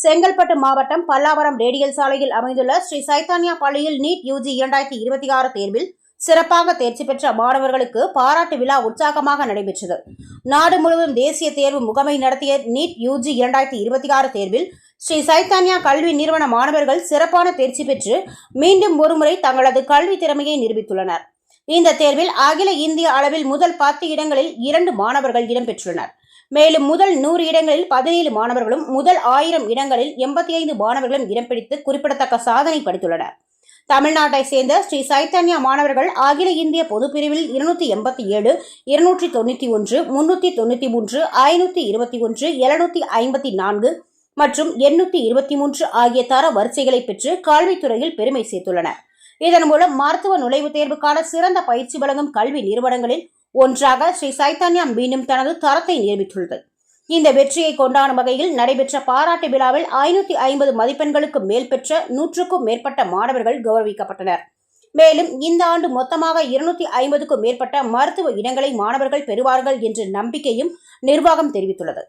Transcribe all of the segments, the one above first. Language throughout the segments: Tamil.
செங்கல்பட்டு மாவட்டம் பல்லாவரம் ரேடியல் சாலையில் அமைந்துள்ள ஸ்ரீ சைத்தன்யா பள்ளியில் நீட் யூஜி 2026 தேர்வில் சிறப்பாக தேர்ச்சி பெற்ற மாணவர்களுக்கு பாராட்டு விழா உற்சாகமாக நடைபெற்றது. நாடு முழுவதும் தேசிய தேர்வு முகமை நடத்திய நீட் யூஜி 2026 தேர்வில் ஸ்ரீ சைத்தன்யா கல்வி நிறுவன மாணவர்கள் சிறப்பான தேர்ச்சி பெற்று மீண்டும் ஒருமுறை தங்களது கல்வி திறமையை நிரூபித்துள்ளனர். இந்த தேர்வில் அகில இந்திய அளவில் முதல் 10 இடங்களில் 2 மாணவர்கள் இடம்பெற்றுள்ளனர். மேலும் முதல் 100 இடங்களில் 17 மாணவர்களும் முதல் 1000 இடங்களில் 85 மாணவர்களும் இடம் பிடித்து குறிப்பிடத்தக்க சாதனை படைத்துள்ளனர். தமிழ்நாட்டை சேர்ந்த ஸ்ரீ சைத்தன்யா மாணவர்கள் அகில இந்திய பொதுப்பிரிவில் 287, 291, 393, 521, 754 மற்றும் 823 ஆகிய தர வரிசைகளை பெற்று கல்வித்துறையில் பெருமை சேர்த்துள்ளனர். இதன் மூலம் மருத்துவ நுழைவுத் தேர்வுக்கான சிறந்த பயிற்சி வழங்கும் கல்வி நிறுவனங்களில் ஒன்றாக ஸ்ரீ சைத்தன்யா மீண்டும் தனது தரத்தை நிரூபித்துள்ளது. இந்த வெற்றியை கொண்டாடும் வகையில் நடைபெற்ற பாராட்டு விழாவில் 550 மதிப்பெண்களுக்கு மேல் பெற்ற 100க்கும் மேற்பட்ட மாணவர்கள் கௌரவிக்கப்பட்டனர். மேலும் இந்த ஆண்டு மொத்தமாக 250க்கும் மேற்பட்ட மருத்துவ இடங்களை மாணவர்கள் பெறுவார்கள் என்ற நம்பிக்கையும் நிர்வாகம் தெரிவித்துள்ளது.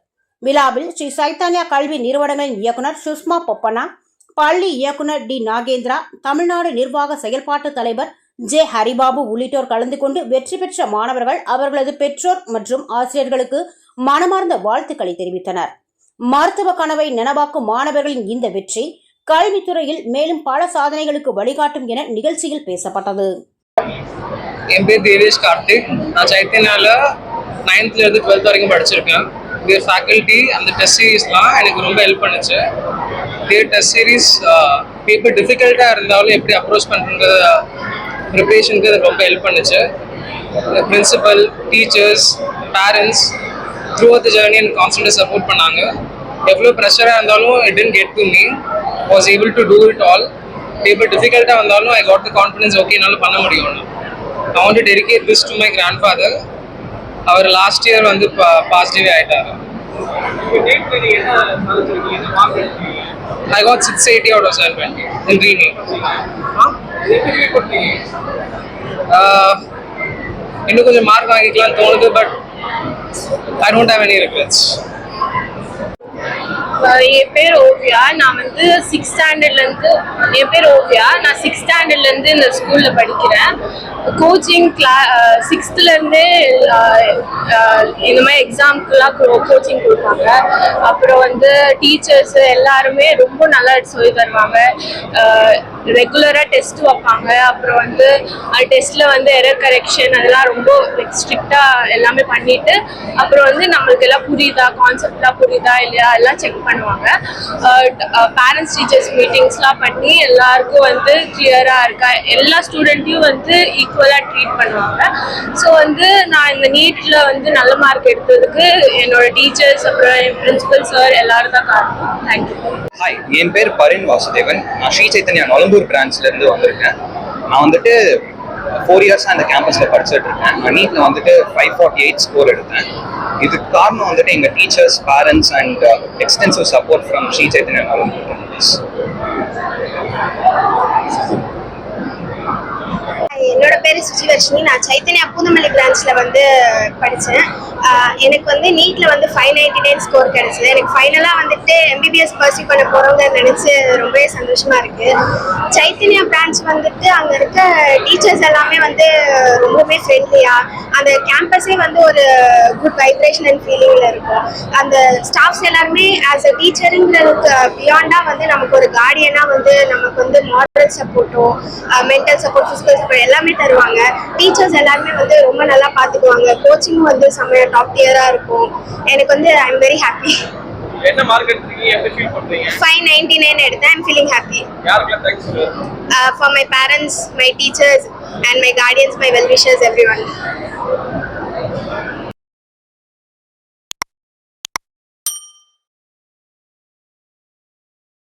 விழாவில் ஸ்ரீ சைத்தன்யா கல்வி நிறுவனங்களின் இயக்குநர் சுஷ்மா பொப்பனா, பள்ளி இயக்குநர் டி நாகேந்திரா, தமிழ்நாடு நிர்வாக செயல்பாட்டு தலைவர் ஜே ஹரிபாபு உள்ளிட்டோர் கலந்து கொண்டு வெற்றி பெற்ற மாணவர்கள் அவர்களது பெற்றோர் மற்றும் ஆசிரியர்களுக்கு மனமார்ந்த வாழ்த்துக்களை தெரிவித்தனர். மருத்துவ கனவை நனவாக்கும் மாணவர்களின் இந்த வெற்றி கல்வித்துறையில் மேலும் பல சாதனைகளுக்கு வழிகாட்டும் என நிகழ்ச்சியில் பேசப்பட்டது. என் பேர் தேவேஷ் கார்த்திக். நான் சைத்தன்யால 9th இருந்து 12th வரைக்கும் படிச்சிருக்கேன். தேர் ஃபேக்கல்ட்டி அந்த டெஸ்ட் சீரீஸ்லாம் எனக்கு ரொம்ப ஹெல்ப் பண்ணுச்சு. தேர் டெஸ்ட் சீரீஸ் பேப்பர் டிஃபிகல்ட்டாக இருந்தாலும் எப்படி அப்ரோச் பண்ணுறது ப்ரிப்ரேஷனுக்கு அது ரொம்ப ஹெல்ப் பண்ணுச்சு. Principal, teachers, parents throughout the journey எனக்கு கான்ஸ்டன்ட்டாக சப்போர்ட் பண்ணாங்க. எவ்வளோ ப்ரெஷராக இருந்தாலும் it didn't get to me, was able to do it all. Paper டிஃபிகல்ட்டாக வந்தாலும் I got the confidence, okay என்னால் பண்ண முடியும். I want to dedicate this to my grandfather. அவர் லாஸ்ட் இயர் வந்து பாசிட்டிவே ஆகிட்டார். I got 680 out of 720 in re-NEET. இன்னும் கொஞ்சம் மார்க் வாங்கிக்கலாம் தோணுது, but I don't have any regrets. என் பேர் ஓவியா. நான் வந்து 6th ஸ்டாண்டர்ட்லேருந்து என் பேர் ஓவியா. நான் 6th ஸ்டாண்டர்ட்லேருந்து இந்த ஸ்கூலில் படிக்கிறேன். கோச்சிங் 6thலேருந்தே இந்த மாதிரி எக்ஸாம்க்குலாம் கோச்சிங் கொடுப்பாங்க. அப்புறம் வந்து டீச்சர்ஸு எல்லாருமே ரொம்ப நல்லா சொல்லி தருவாங்க. ரெகுலராக டெஸ்ட் வைப்பாங்க. அப்புறம் வந்து டெஸ்ட்டில் வந்து எரர் கரெக்ஷன் அதெல்லாம் ரொம்ப ஸ்ட்ரிக்டாக எல்லாமே பண்ணிவிட்டு அப்புறம் வந்து நம்மளுக்கு எல்லாம் புரியுதா, கான்செப்ட்லாம் புரியுதா இல்லையா எல்லாம் செக் பண்ணுவாங்க. பேரண்ட்ஸ் டீச்சர்ஸ் மீட்டிங்ஸ்லாம் பண்ணி எல்லாருக்கும் வந்து கிளியராக இருக்கா, எல்லா ஸ்டூடெண்ட்டையும் வந்து ஈக்குவலாக ட்ரீட் பண்ணுவாங்க. ஸோ வந்து நான் இந்த நீட்டில் வந்து நல்ல மார்க் எடுத்ததுக்கு என்னோட டீச்சர்ஸ் அப்புறம் என் பிரின்சிபல் சார் எல்லாரும் தான் காரணம். தேங்க்யூ. ஹாய், என் பேர் பரின் வாசுதேவன். நான் ஸ்ரீ சைத்தன்யா நொலம்பூர் பிரான்ச்லேருந்து வந்திருக்கேன். நான் வந்துட்டு 4 years அந்த கேம்பஸில் படிச்சுட்டு இருக்கேன். நான் நீட்டில் வந்துட்டு 548 ஸ்கோர் எடுத்தேன். இதுக்கு காரணம் வந்துட்டு எங்கள் teachers, parents and extensive support from Sri Chaitanya Nolambur campus. என்னோட பேர் சுஜிவர்ஷினி. நான் சைத்தன்யா பூந்தமல்லி பிரான்ச்சில் வந்து படித்தேன். எனக்கு வந்து நீட்டில் வந்து 599 ஸ்கோர் கிடச்சிது. எனக்கு ஃபைனலாக வந்துட்டு எம்பிபிஎஸ் பர்சியூ பண்ண போகிறவங்க நினச்சி ரொம்பவே சந்தோஷமாக இருக்குது. சைத்தன்யா பிரான்ச் வந்துட்டு அங்கே இருக்க டீச்சர்ஸ் எல்லாமே வந்து ரொம்பவே ஃப்ரெண்ட்லியாக, அந்த கேம்பஸே வந்து ஒரு குட் வைப்ரேஷன் அண்ட் ஃபீலிங்கில் இருக்கும். அந்த ஸ்டாஃப்ஸ் எல்லாருமே ஆஸ் அ டீச்சருங்கிறதுக்கு பியாண்டாக வந்து நமக்கு ஒரு கார்டியனாக வந்து நமக்கு வந்து மாரல் சப்போர்ட்டும் மென்டல் சப்போர்ட், ஃபிசிக்கல் சப்போர்ட் எல்லாமே தருவாங்க. டீச்சர்ஸ் எல்லாருமே வந்து ரொம்ப நல்லா பார்த்துக்குவாங்க. கோச்சிங்கும் வந்து செம்மையாக டாப் டியராக இருக்கும். எனக்கு வந்து ஐ எம் வெரி ஹாப்பி. என்ன மார்க் எடுத்தீங்க? எப்படி ஃபீல் பண்றீங்க? 599 எடுத்தேன். I am feeling happy. யாருக்கெல்லாம் தேங்க்ஸ் சொல்லுங்க? For my parents, my teachers and my guardians, my well wishers, everyone.